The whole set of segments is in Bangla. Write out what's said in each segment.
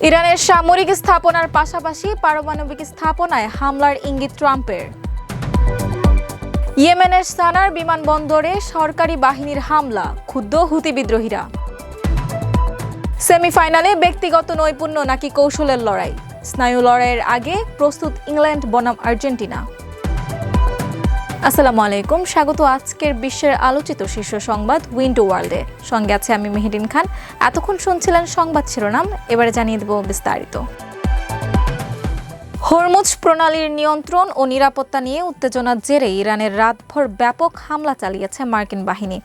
ইরানের সামরিক স্থাপনার পাশাপাশি পারমাণবিক স্থাপনায় হামলার ইঙ্গিত ট্রাম্পের। ইয়েমেনের সানার বিমানবন্দরে সরকারি বাহিনীর হামলা, ক্ষুব্ধ হুতি বিদ্রোহীরা। সেমিফাইনালে ব্যক্তিগত নৈপুণ্য নাকি কৌশলের লড়াই, স্নায়ু লড়াইয়ের আগে প্রস্তুত ইংল্যান্ড বনাম আর্জেন্টিনা। আসসালামু আলাইকুম, স্বাগত আজকের বিশ্বের আলোচিত শীর্ষ সংবাদ উইন্ডো ওয়ার্ল্ডে। সঙ্গে আছে আমি মেহেরিন খান। এতক্ষণ শুনছিলেন সংবাদ শিরোনাম, এবারে জানিয়ে দেব বিস্তারিত। হরমুজ প্রণালীর নিয়ন্ত্রণ ও নিরাপত্তা নিয়ে উত্তেজনার জেরে ইরানের রাতভর ব্যাপক হামলা চালিয়েছে মার্কিন বাহিনী।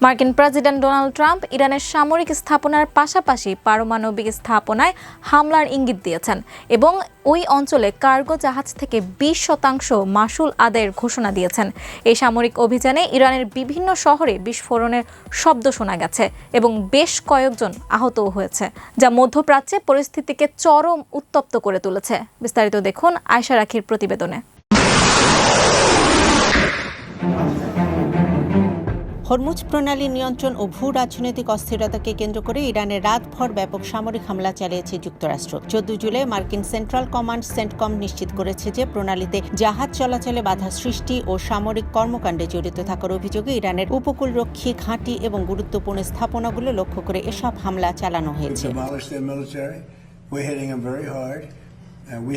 মার্কিন প্রেসিডেন্ট ডোনাল্ড ট্রাম্প ইরানের সামরিক স্থাপনার পাশাপাশি পারমাণবিক স্থাপনায় হামলার ইঙ্গিত দিয়েছেন এবং ওই অঞ্চলে কার্গো জাহাজ থেকে 20% মাশুল আদায়ের ঘোষণা দিয়েছেন। এই সামরিক অভিযানে ইরানের বিভিন্ন শহরে বিস্ফোরণের শব্দ শোনা গেছে এবং বেশ কয়েকজন আহতও হয়েছে, যা মধ্যপ্রাচ্যে পরিস্থিতিকে চরম উত্তপ্ত করে তুলেছে। বিস্তারিত দেখুন আয়শা রাখির প্রতিবেদনে। হরমুজ প্রণালী নিয়ন্ত্রণ ও ভূ রাজনৈতিক অস্থিরতাকে কেন্দ্র করে ইরানের রাতভর ব্যাপক সামরিক হামলা চালিয়েছে যুক্তরাষ্ট্র। 14 জুলাই মার্কিন সেন্ট্রাল কমান্ড সেন্টকম নিশ্চিত করেছে যে প্রণালীতে জাহাজ চলাচলে বাধা সৃষ্টি ও সামরিক কর্মকাণ্ডে জড়িত থাকার অভিযোগে ইরানের উপকূলরক্ষী ঘাঁটি এবং গুরুত্বপূর্ণ স্থাপনাগুলো লক্ষ্য করে এসব হামলা চালানো হয়েছে।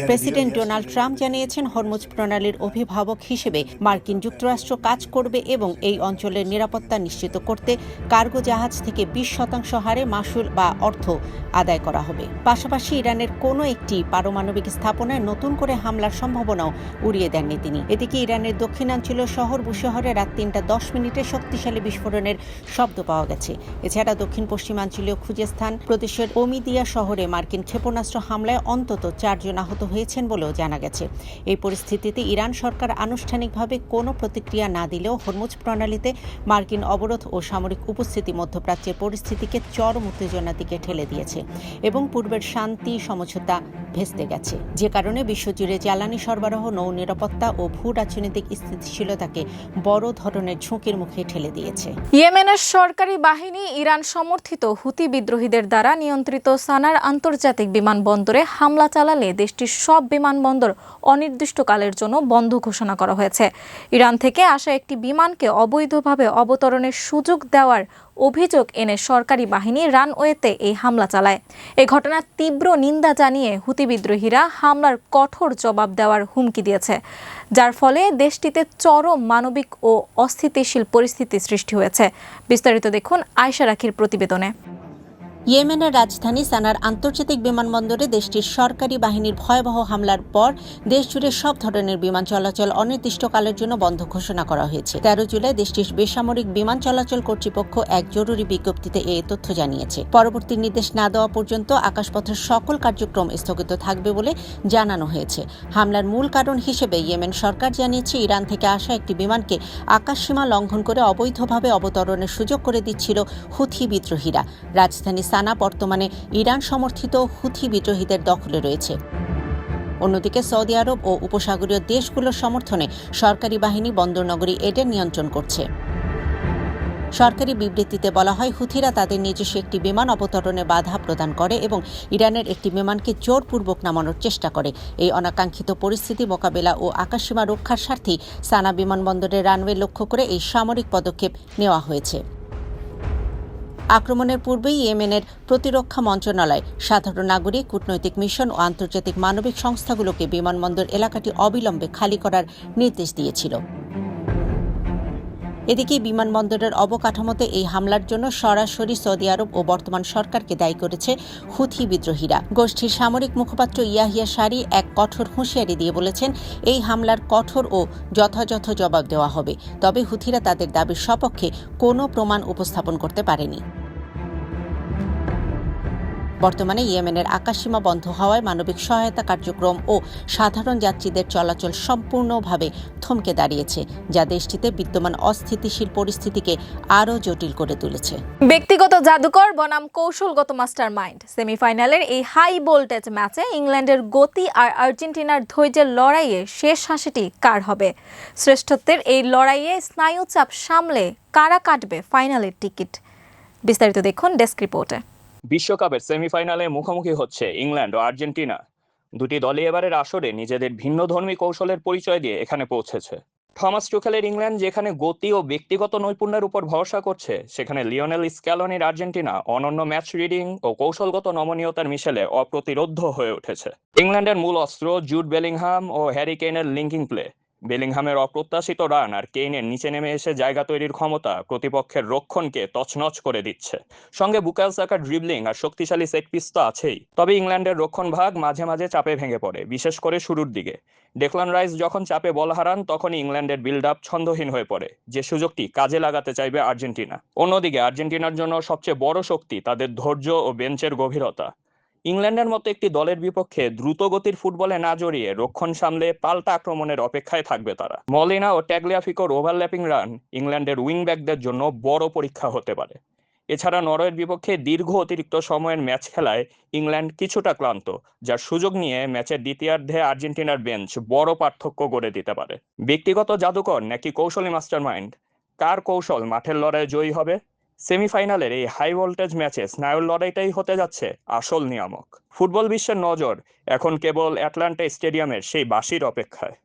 প্রেসিডেন্ট ডোনাল্ড ট্রাম্প জানিয়েছেন, হরমুজ প্রণালীর অভিভাবক হিসেবে মার্কিন যুক্তরাষ্ট্র কাজ করবে এবং এই অঞ্চলের নিরাপত্তা নিশ্চিত করতে কার্গো জাহাজ থেকে 20% হারে মাশুল বা অর্থ আদায় করা হবে। পাশাপাশি ইরানের কোনো একটি পারমাণবিক স্থাপনায় নতুন করে হামলার সম্ভাবনাও উড়িয়ে দেননি তিনি। এদিকে ইরানের দক্ষিণাঞ্চলীয় শহর বুশেহরে রাত 3:10 মিনিটে শক্তিশালী বিস্ফোরণের শব্দ পাওয়া গেছে। এছাড়া দক্ষিণ পশ্চিমাঞ্চলীয় খুজেস্তান প্রদেশের ওমিদিয়া শহরে মার্কিন ক্ষেপণাস্ত্র হামলায় অন্তত 4 জন আহত হয়েছেন বলেও জানা গেছে। এই পরিস্থিতিতে ইরান সরকার আনুষ্ঠানিকভাবে কোনো প্রতিক্রিয়া না দিলেও হরমুজ প্রণালীতে মার্কিন অবরোধ ও সামরিক উপস্থিতি মধ্যপ্রাচ্যের পরিস্থিতিকে চরম উত্তেজনার দিকে ঠেলে দিয়েছে এবং পূর্বের শান্তি সমঝোতা ভেস্তে গেছে, যে কারণে বিশ্বজুড়ে জ্বালানি সরবরাহ, নৌ নিরাপত্তা ও ভূ রাজনৈতিক স্থিতিশীলতাকে বড় ধরনের ঝুঁকির মুখে ঠেলে দিয়েছে। ইয়েমেনের সরকারি বাহিনী ইরান সমর্থিত হুতি বিদ্রোহীদের দ্বারা নিয়ন্ত্রিত সানার আন্তর্জাতিক বিমানবন্দরে হামলা চালালে দেশটির সব বিমানবন্দর অনির্দিষ্টকালের জন্য বন্ধ ঘোষণা করা হয়েছে। ইরান থেকে আসা একটি বিমানকে অবৈধভাবে অবতরণের সুযোগ দেওয়ার অভিযোগ এনে সরকারি বাহিনী রানওয়েতে এই হামলা চালায়। এই ঘটনার তীব্র নিন্দা জানিয়ে হুতি বিদ্রোহীরা হামলার কঠোর জবাব দেওয়ার হুমকি দিয়েছে, যার ফলে দেশটিতে চরম মানবিক ও অস্থিতিশীল পরিস্থিতি সৃষ্টি হয়েছে। বিস্তারিত দেখুন আয়শা রাখির প্রতিবেদনে। ইয়েমেনের রাজধানী সানার আন্তর্জাতিক বিমানবন্দরে দেশটির সরকারি বাহিনীর ভয়াবহ হামলার পর দেশজুড়ে সব ধরনের বিমান চলাচল অনির্দিষ্টকালের জন্য বন্ধ ঘোষণা করা হয়েছে। 13 জুলাই দেশটির বেসামরিক বিমান চলাচল কর্তৃপক্ষ এক জরুরি বিজ্ঞপ্তিতে এই তথ্য জানিয়েছে। পরবর্তী নির্দেশ না দেওয়া পর্যন্ত আকাশপথের সকল কার্যক্রম স্থগিত থাকবে বলে জানানো হয়েছে। হামলার মূল কারণ হিসেবে ইয়েমেন সরকার জানিয়েছে, ইরান থেকে আসা একটি বিমানকে আকাশসীমা লঙ্ঘন করে অবৈধভাবে অবতরণের সুযোগ করে দিচ্ছিল হুথি বিদ্রোহীরা। রাজধানী সানা বর্তমানে ইরান সমর্থিত হুথি বিদ্রোহীদের দখলে রয়েছে। অন্যদিকে সৌদি আরব ও উপসাগরীয় দেশগুলোর সমর্থনে সরকারি বাহিনী বন্দরনগরী এডেন নিয়ন্ত্রণ করছে। সরকারি বিবৃতিতে বলা হয়, হুথিরা তাদের নিজস্ব একটি বিমান অবতরণে বাধা প্রদান করে এবং ইরানের একটি বিমানকে জোরপূর্বক নামানোর চেষ্টা করে। এই অনাকাঙ্ক্ষিত পরিস্থিতি মোকাবেলা ও আকাশসীমা রক্ষার স্বার্থে সানা বিমানবন্দরের রানওয়ে লক্ষ্য করে এই সামরিক পদক্ষেপ নেওয়া হয়েছে। আক্রমণের পূর্বেই ইয়েমেনের প্রতিরক্ষা মন্ত্রণালয় সাধারণ নাগরিক, কূটনৈতিক মিশন ও আন্তর্জাতিক মানবিক সংস্থাগুলোকে বিমানবন্দর এলাকাটি অবিলম্বে খালি করার নির্দেশ দিয়েছিল। এদিকে বিমানবন্দরের অবকাঠামোতে এই হামলার জন্য সরাসরি সৌদি আরব ও বর্তমান সরকারকে দায়ী করেছে হুথি বিদ্রোহীরা। গোষ্ঠীর সামরিক মুখপাত্র ইয়াহিয়া সারি এক কঠোর হুঁশিয়ারি দিয়ে বলেছেন, এই হামলার কঠোর ও যথাযথ জবাব দেওয়া হবে। তবে হুথিরা তাদের দাবির সপক্ষে কোনো প্রমাণ উপস্থাপন করতে পারেনি। বর্তমানে ইয়েমেনের আকাশসীমা বন্ধ হওয়ায় মানবিক সহায়তা কার্যক্রম ও সাধারণ যাত্রীদের চলাচল সম্পূর্ণভাবে থমকে দাঁড়িয়েছে, যা দেশটিতে বিদ্যমান অস্থিতিশীল পরিস্থিতিকে আরও জটিল করে তুলেছে। ব্যক্তিগত জাদুকর বনাম কৌশলগত মাস্টার মাইন্ড। সেমিফাইনালের এই হাই ভোল্টেজ ম্যাচে ইংল্যান্ডের গতি আর আর্জেন্টিনার ধৈর্যের লড়াইয়ে শেষ হাসিটি কার হবে? শ্রেষ্ঠত্বের এই লড়াইয়ে স্নায়ুচাপ সামলে কারা কাটবে ফাইনালের টিকিট? বিস্তারিত দেখুন ডেস্ক রিপোর্টে। বিশ্বকাপের সেমিফাইনালে মুখোমুখি হচ্ছে ইংল্যান্ড ও আর্জেন্টিনা। দুটি দলই এবারের আসরে নিজেদের ভিন্নধর্মী কৌশলের পরিচয় দিয়ে এখানে পৌঁছেছে। থমাস টুখেলের ইংল্যান্ড যেখানে গতি ও ব্যক্তিগত নৈপুণ্যের উপর ভরসা করছে, সেখানে লিওনেল স্ক্যালোনির আর্জেন্টিনা অনন্য ম্যাচ রিডিং ও কৌশলগত নমনীয়তার মিশেলে অপ্রতিরোধ্য হয়ে উঠেছে। ইংল্যান্ডের মূল অস্ত্র জুড বেলিংহাম ও হ্যারি কেইনের লিঙ্কিং প্লে। বেলিংহামের অপ্রত্যাশিত রান আর কেইনের নিচে নেমে এসে জায়গা তৈরির ক্ষমতা প্রতিপক্ষের রক্ষণকে তছনছ করে দিচ্ছে। সঙ্গে বুকায়ো সাকার ড্রিবলিং আর শক্তিশালী সেট পিস তো আছেই। তবে ইংল্যান্ডের রক্ষণ ভাগ মাঝে মাঝে চাপে ভেঙে পড়ে, বিশেষ করে শুরুর দিকে। ডেকলান রাইস যখন চাপে বল হারান, তখনই ইংল্যান্ডের বিল্ড আপ ছন্দহীন হয়ে পড়ে, যে সুযোগটি কাজে লাগাতে চাইবে আর্জেন্টিনা। অন্যদিকে আর্জেন্টিনার জন্য সবচেয়ে বড় শক্তি তাদের ধৈর্য ও বেঞ্চের গভীরতা। ইংল্যান্ডের মতো একটি দলের বিপক্ষে দ্রুতগতির ফুটবলে না জড়িয়ে রক্ষণ সামলে পাল্টা আক্রমণের অপেক্ষায় থাকবে তারা। মলিনা ও ট্যাগলিয়াফিকোর ওভারল্যাপিং রান ইংল্যান্ডের উইংব্যাকদের জন্য বড় পরীক্ষা হতে পারে। এছাড়া নরওয়ের বিপক্ষে দীর্ঘ অতিরিক্ত সময়ের ম্যাচ খেলায় ইংল্যান্ড কিছুটা ক্লান্ত, যার সুযোগ নিয়ে ম্যাচের দ্বিতীয়ার্ধে আর্জেন্টিনার বেঞ্চ বড় পার্থক্য গড়ে দিতে পারে। ব্যক্তিগত জাদুকর নাকি কৌশলী মাস্টারমাইন্ড, কার কৌশল মাঠের লড়াইয়ে জয়ী হবে? সেমিফাইনালের এই হাই ভোল্টেজ ম্যাচে স্নায়ুর লড়াইটাই হতে যাচ্ছে আসল নিয়ামক। ফুটবল বিশ্বের নজর এখন কেবল অ্যাটলান্টা স্টেডিয়ামের সেই বাঁশির অপেক্ষায়।